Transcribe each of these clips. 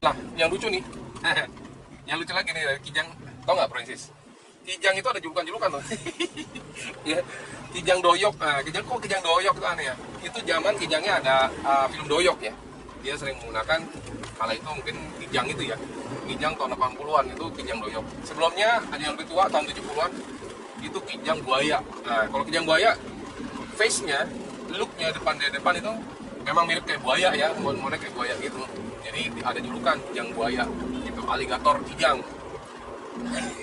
Nah, yang lucu nih, yang lucu lagi nih dari Kijang, tau nggak Francis? Kijang itu ada julukan-julukan tuh. Ya, Kijang Doyok. Nah, Kijang kok Kijang Doyok itu aneh ya. Itu zaman Kijangnya ada film Doyok ya. Dia sering menggunakan kala itu mungkin Kijang itu ya. Kijang tahun 80-an itu Kijang Doyok. Sebelumnya ada yang lebih tua tahun 70-an itu Kijang Buaya. Nah, kalau Kijang Buaya face-nya, look-nya depan itu memang mirip kayak buaya ya, model kayak buaya gitu. Jadi ada julukan Kijang Buaya, itu aligator Kijang.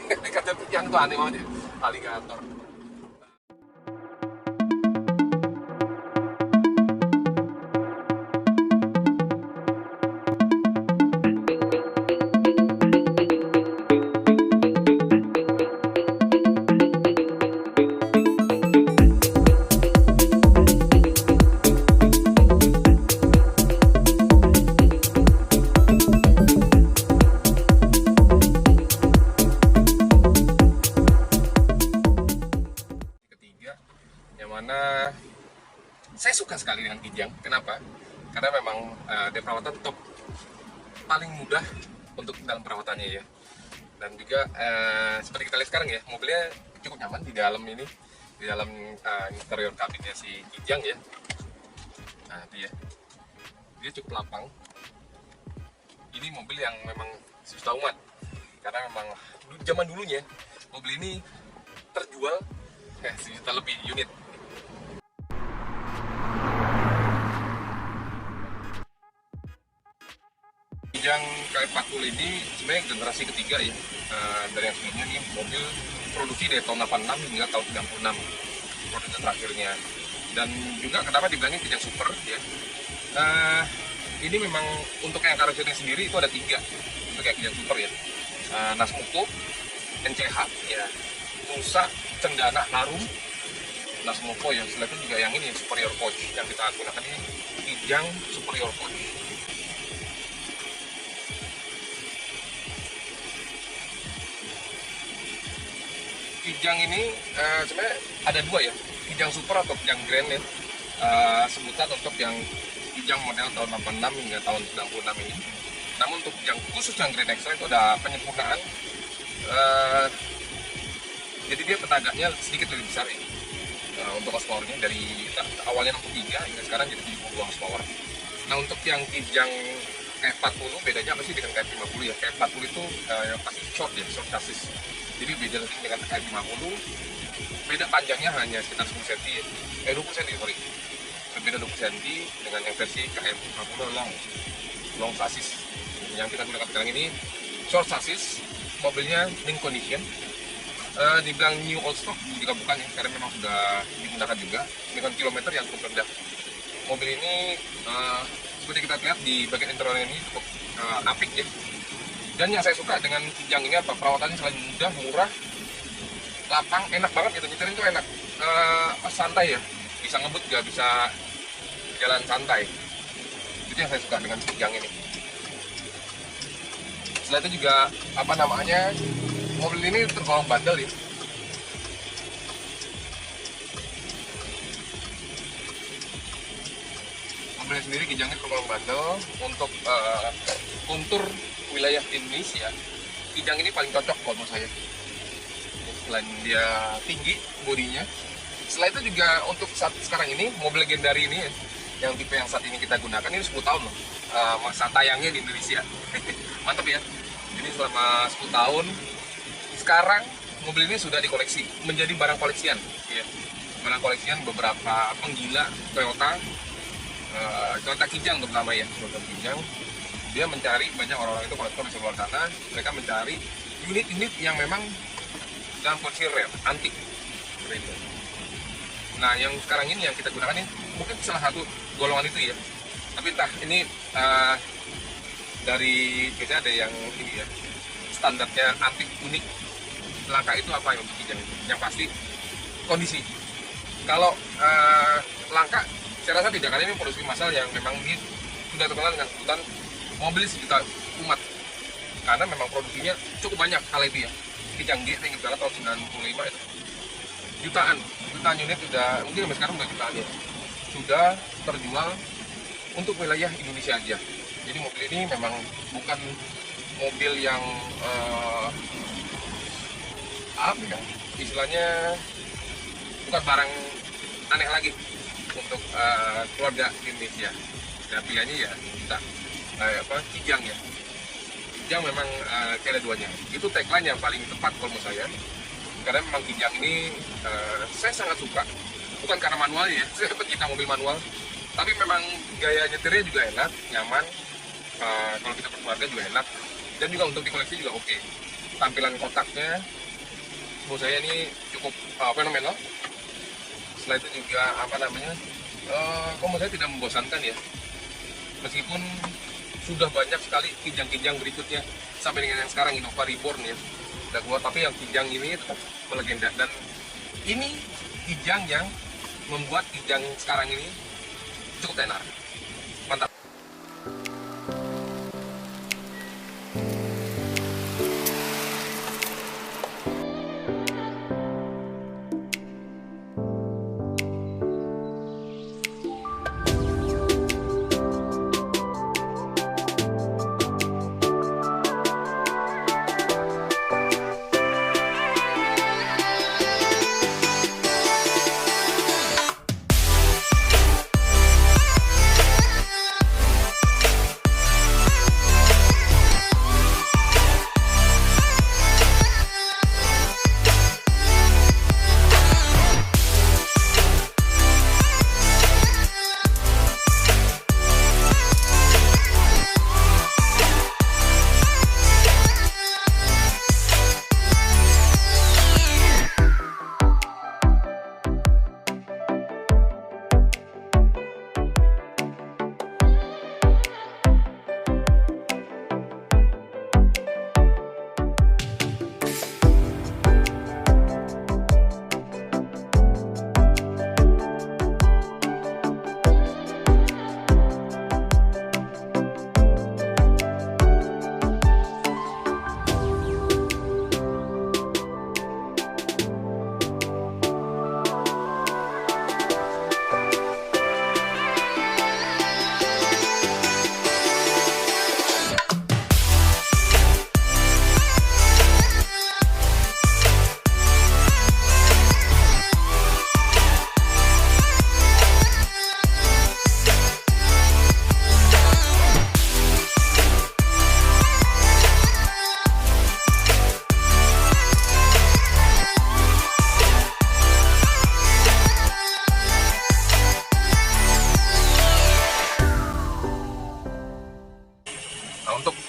Aligator Kijang itu aneh banget ya, aligator. Ketiga, yang mana saya suka sekali dengan Kijang. Kenapa? Karena memang dia perawatan top, paling mudah untuk dalam perawatannya ya. Dan juga seperti kita lihat sekarang ya, mobilnya cukup nyaman di dalam ini, di dalam interior kabinnya si Kijang ya. Nah dia cukup lapang. Ini mobil yang memang sejuta umat, karena memang zaman dulunya mobil ini terjual sejuta lebih unit. Kijang K40 ini sebenarnya generasi ketiga ya. Dari yang sebelumnya nih mobil produksi dari tahun 86 hingga tahun 96 produksi terakhirnya. Dan juga kenapa dibilangin Kijang Super ya. Ini memang untuk yang karosserinya sendiri itu ada 3 untuk yang Kijang Super ya. Nasmoko, NCH ya, Nusa, Cendana, Harum, Nasmoko ya. Setelah itu juga yang ini Superior Coach yang kita gunakan ini Kijang Superior Coach. Kijang ini sebenarnya ada 2 ya, Kijang Super atau Kijang Grand ya. Sebutan untuk yang Kijang model tahun 86 hingga tahun 96 ini. Namun untuk yang khusus yang Grand Extra itu ada penyempurnaan. Jadi dia tenaganya sedikit lebih besar ya. Untuk horsepower-nya dari awalnya 63 hingga sekarang jadi 72 horsepower. Nah untuk yang Kijang K40 bedanya apa sih dengan K50 ya? K40 itu yang pasti short ya, short chassis. Jadi beda dengan K50, beda panjangnya hanya sekitar 10 cm ya. 20 cm sorry. Berbeda 20 cm dengan yang versi KM50 long chassis. Yang kita gunakan sekarang ini short chassis, mobilnya mint condition. Dibilang new old stock juga bukan ya, karena memang sudah digunakan juga dengan kilometer yang cukup rendah. Mobil ini seperti kita lihat di bagian interior ini cukup apik ya. Dan yang saya suka dengan Kijang ini apa, perawatannya selain mudah, murah, lapang, enak banget gitu, nyetirin tuh enak, santai ya, bisa ngebut juga, bisa jalan santai. Itu yang saya suka dengan Kijang ini. Setelah itu juga apa namanya, mobil ini tergolong bandel ya. Mobilnya sendiri Kijangnya tergolong bandel untuk kontur wilayah Indonesia. Kijang ini paling cocok kalau menurut saya. Selain dia tinggi bodinya, setelah itu juga untuk saat sekarang ini mobil legendary ini yang tipe yang saat ini kita gunakan ini 10 tahun loh masa tayangnya di Indonesia. Mantap ya. Jadi selama 10 tahun sekarang mobil ini sudah dikoleksi menjadi barang koleksian ya. Barang koleksian beberapa penggila Toyota, Toyota Kijang terutama ya, Toyota Kijang. Dia mencari, banyak orang-orang itu kolektor di luar sana, mereka mencari unit-unit yang memang dalam kondisi rare, antik. Nah yang sekarang ini yang kita gunakan ini mungkin salah satu golongan itu ya. Tapi entah ini dari biasanya ada yang ini ya, standarnya antik unik. Langka itu apa yang untuk Kijang? Yang pasti kondisi. Kalau langka, saya rasa tidak, karena ini produksi massal yang memang ini sudah terkenal dengan sebutan mobil sejuta umat. Karena memang produksinya cukup banyak kala itu ya. Kijang G, saya ingat banget tahun 95 itu. Jutaan unit sudah, mungkin sampai sekarang udah jutaan ya. Sudah terjual untuk wilayah Indonesia aja. Jadi mobil ini memang bukan mobil yang apa ya, istilahnya bukan barang aneh lagi untuk keluarga Indonesia. Dan pilihannya ya kita Kijang ya. Kijang memang tiada duanya. Itu tagline yang paling tepat kalau menurut saya. Karena memang Kijang ini saya sangat suka. Bukan karena manualnya ya, saya pecinta mobil manual. Tapi memang gaya nyetirnya juga enak, nyaman. Kalau kita berkeluarga juga enak. Dan juga untuk dikoleksi juga oke. Tampilan kotaknya menurut saya ini cukup fenomenal. Setelah itu juga kalau menurut saya tidak membosankan ya. Meskipun sudah banyak sekali Kijang-Kijang berikutnya sampai dengan yang sekarang Innova Reborn ya udah keluar, tapi yang Kijang ini tetap melegenda. Dan ini Kijang yang membuat Kijang sekarang ini cukup tenar, mantap.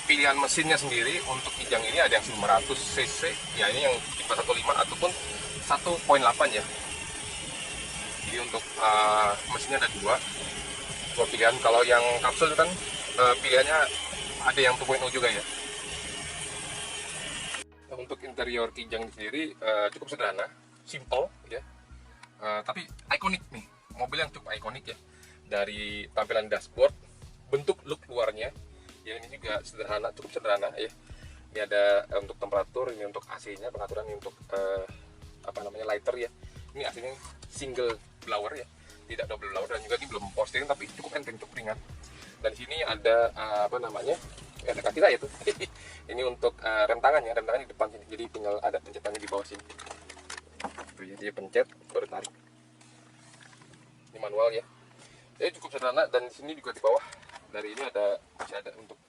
Pilihan mesinnya sendiri untuk Kijang ini ada yang 900 cc ya, ini yang tipe 15 ataupun 1.8 ya. Jadi untuk mesinnya ada dua pilihan. Kalau yang kapsul kan pilihannya ada yang 2.0 juga ya. Untuk interior Kijang sendiri cukup sederhana, simple ya, tapi ikonik nih, mobil yang cukup ikonik ya. Dari tampilan dashboard, bentuk look luarnya ya, ini juga sederhana, cukup sederhana ya. Ini ada untuk temperatur, ini untuk AC-nya, pengaturan ini untuk lighter ya. Ini AC-nya single blower ya, tidak double blower, dan juga ini belum power steering tapi cukup enteng, cukup ringan. Dan di sini ada ada kaki saya tuh. Ini untuk rem tangannya di depan sini. Jadi tinggal ada pencetannya di bawah sini. Tuh ya, dia pencet baru tarik. Ini manual ya. Jadi cukup sederhana, dan di sini juga di bawah dari ini masih ada untuk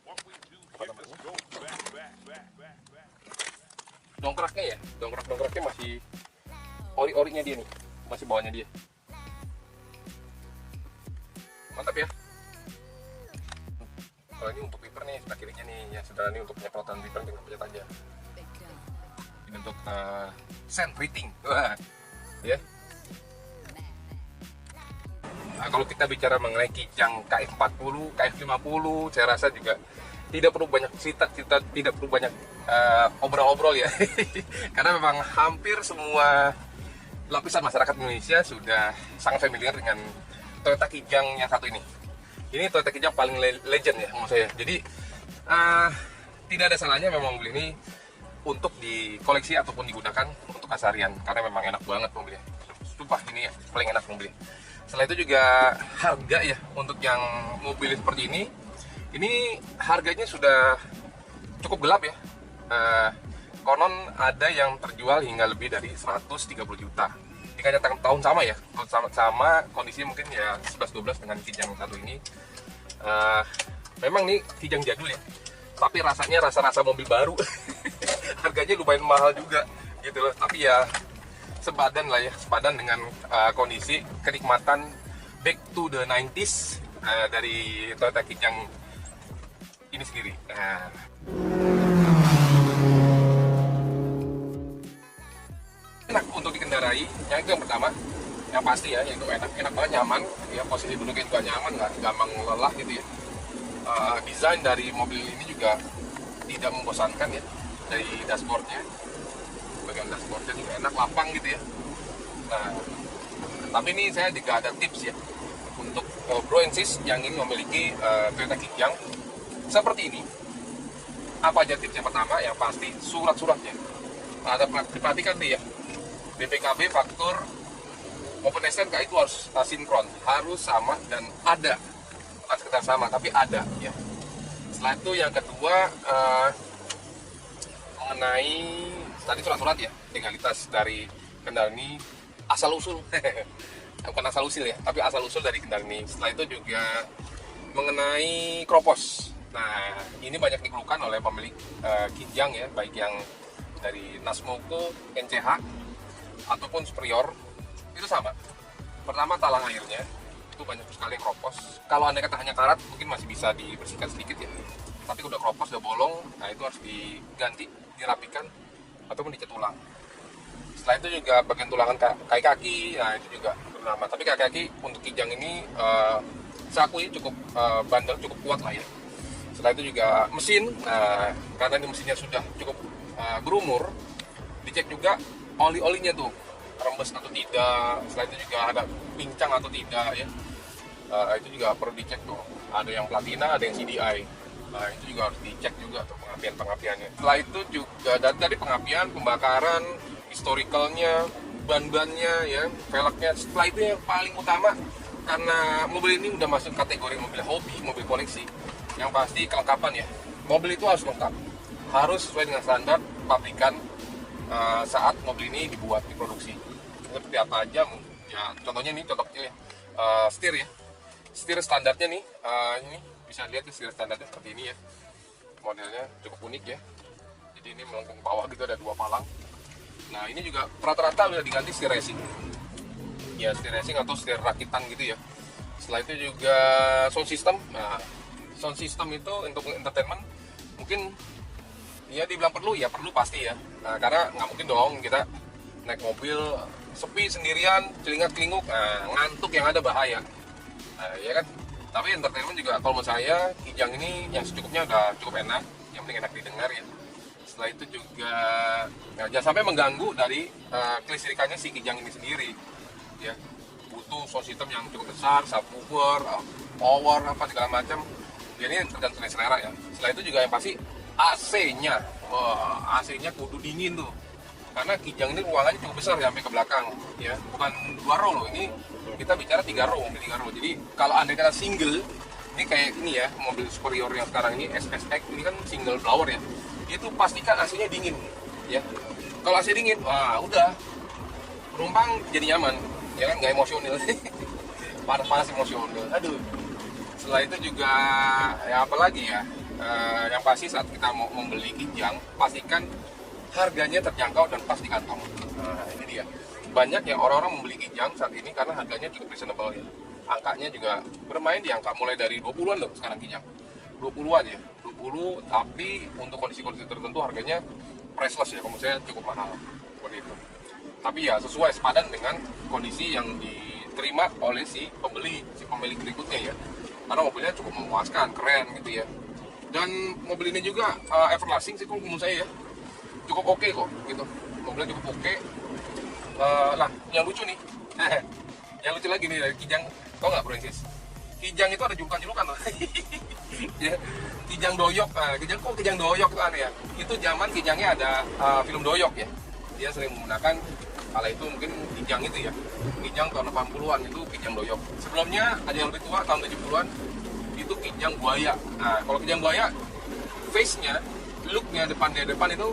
dongkraknya ya. Dongkraknya masih ori-orinya dia nih, masih bawahnya dia. Mantap ya. Kalau ini untuk wiper nih, sebelah kirinya nih ya, saudara, ini untuk penyemprotan wiper, tinggal pencet aja. Ini untuk sand rating, ya. Nah, kalau kita bicara mengenai Kijang KF40, KF50, saya rasa juga tidak perlu banyak cerita, tidak perlu banyak obrol-obrol ya. Karena memang hampir semua lapisan masyarakat Indonesia sudah sangat familiar dengan Toyota Kijang yang satu ini. Ini Toyota Kijang paling legend ya menurut saya. Jadi tidak ada salahnya memang mobil ini untuk dikoleksi ataupun digunakan untuk keseharian, karena memang enak banget mobilnya. Sumpah ini ya paling enak mobilnya. Selain itu juga harga ya, untuk yang mobil seperti ini Ini harganya sudah cukup gelap ya. Konon ada yang terjual hingga lebih dari 130 juta. Jika tahun sama ya, sama kondisinya mungkin ya 11-12 dengan Kijang satu ini. Memang nih Kijang jadul ya, tapi rasanya rasa mobil baru. Harganya lumayan mahal juga gitu loh. Tapi ya sepadan lah ya, sepadan dengan kondisi kenikmatan back to the 90s dari Toyota Kijang ini sendiri. Enak untuk dikendarai, yang itu yang pertama, yang pasti ya, yaitu enak banget, nyaman ya, posisi duduknya juga nyaman, nggak gampang lelah gitu ya. Desain dari mobil ini juga tidak membosankan ya, dari dashboardnya, bagian dashboardnya juga enak, lapang gitu ya. Nah, tapi ini saya juga ada tips ya untuk bro and sis yang ingin memiliki Toyota Kijang seperti ini. Apa aja tipsnya? Pertama, yang pasti surat-suratnya ada diperhatikan nih ya, BPKB, faktur maupun STNK itu harus sinkron, harus sama dan ada, bukan sekedar sama tapi ada ya. Setelah itu yang kedua, mengenai tadi surat-surat ya, legalitas dari kendaraan ini, asal usul bukan asal usul ya, tapi asal usul dari kendaraan ini. Setelah itu juga mengenai kropos. Nah, ini banyak dikeluhkan oleh pemilik Kijang ya, baik yang dari Nasmoko, NCH ataupun Superior, itu sama. Pertama, talang airnya itu banyak sekali yang kropos. Kalau anda kata hanya karat, mungkin masih bisa dibersihkan sedikit ya, tapi udah kropos, udah bolong, nah itu harus diganti, dirapikan ataupun dicat ulang. Setelah itu juga bagian tulangan kaki-kaki, nah itu juga bernama. Tapi kaki-kaki untuk Kijang ini saya akui cukup bandel, cukup kuat lah ya. Setelah itu juga mesin, nah karena ini mesinnya sudah cukup berumur, dicek juga oli-olinya tuh rembes atau tidak. Setelah itu juga ada pincang atau tidak ya, itu juga perlu dicek tuh. Ada yang platina, ada yang CDI, nah itu juga harus dicek juga tuh pengapian-pengapiannya. Setelah itu juga dari pengapian, pembakaran, historicalnya, ban-bannya ya, velgnya. Setelah itu yang paling utama, karena mobil ini udah masuk kategori mobil hobi, mobil koleksi, yang pasti kelengkapan ya. Mobil itu harus lengkap, harus sesuai dengan standar pabrikan saat mobil ini diproduksi. Seperti apa aja ya, contohnya nih, contoh kecil ya, setir ya, setir standarnya nih, ini bisa lihat ya, setir standarnya seperti ini ya, modelnya cukup unik ya. Jadi ini melengkung bawah gitu, ada 2 palang. Nah ini juga rata-rata udah diganti setir racing ya, setir racing atau setir rakitan gitu ya. Setelah itu juga sound system. Nah sound system itu untuk entertainment mungkin ya dibilang perlu ya, perlu pasti ya. Nah, karena nggak mungkin dong kita naik mobil sepi sendirian, celingak-celinguk, ngantuk yang ada bahaya. Nah, ya kan. Tapi entertainment juga kalau menurut saya Kijang ini yang secukupnya udah cukup enak, yang penting enak didengar ya. Setelah itu juga ya, jangan sampai mengganggu dari kelistrikannya si Kijang ini sendiri ya. Butuh sound system yang cukup besar, subwoofer, power apa segala macam. Ya, ini tergantung selera ya. Setelah itu juga yang pasti AC-nya, AC-nya kudu dingin tuh, karena Kijang ini ruangannya cukup besar sampai ke belakang ya, bukan 2 row loh, ini kita bicara 3 row. Jadi kalau anda kata single, ini kayak ini ya, mobil Superior yang sekarang ini SSX ini kan single blower ya, itu pastikan AC-nya dingin ya. Kalau AC dingin, wah udah, penumpang jadi nyaman ya kan, nggak emosional. Panas emosional, aduh. Setelah itu juga ya apalagi ya, yang pasti saat kita mau membeli Kijang, pastikan harganya terjangkau dan pas di kantong. Nah ini dia, banyak yang orang-orang membeli Kijang saat ini karena harganya cukup reasonable ya. Angkanya juga bermain di angka mulai dari 20-an loh sekarang Kijang, 20-an ya, 20, tapi untuk kondisi-kondisi tertentu harganya priceless ya, kalau saya cukup mahal seperti itu. Tapi ya sesuai, sepadan dengan kondisi yang diterima oleh si pemilik berikutnya ya, karena mobilnya cukup memuaskan, keren gitu ya. Dan mobil ini juga everlasting sih kalau menurut saya ya, cukup oke kok gitu, mobilnya cukup oke. Lah yang lucu nih, yang lucu lagi nih dari Kijang, tau nggak Bro Sis? Kijang itu ada julukan loh. Ya, Kijang doyok. Nah, Kijang doyok itu aneh ya. Itu zaman Kijangnya ada film doyok ya. Dia sering menggunakan, kala itu mungkin Kijang itu ya, Kijang tahun 80-an itu Kijang doyok. Sebelumnya ada yang lebih tua tahun 70-an, itu Kijang buaya. Nah, kalau Kijang buaya, face-nya, look-nya depan itu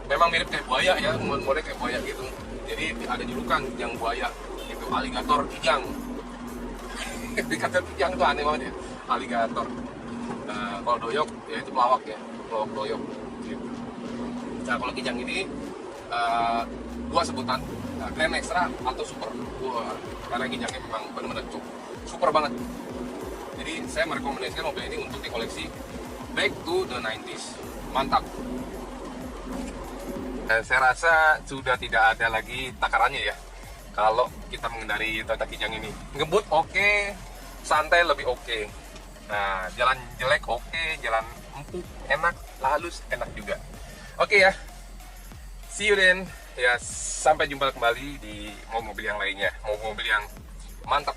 memang mirip kayak buaya ya, modelnya kayak buaya gitu. Jadi ada julukan Kijang buaya, itu aligator Kijang. Dikata Kijang itu aneh banget ya, aligator. Kalau doyok ya itu pelawak ya, pelawak doyok. Gitu. Nah kalau Kijang ini dua sebutan, Grand Extra atau Super. Karena Kijangnya memang benar-benar super banget. Jadi saya merekomendasikan mobil ini untuk dikoleksi back to the 90s. Mantap. Saya rasa sudah tidak ada lagi takarannya ya kalau kita mengendari Toyota Kijang ini. Ngebut oke, santai lebih oke. Nah, jalan jelek oke, jalan empuk enak, halus enak juga. Oke ya. See you then. Ya, sampai jumpa kembali di mobil yang lainnya. Mobil yang mantap.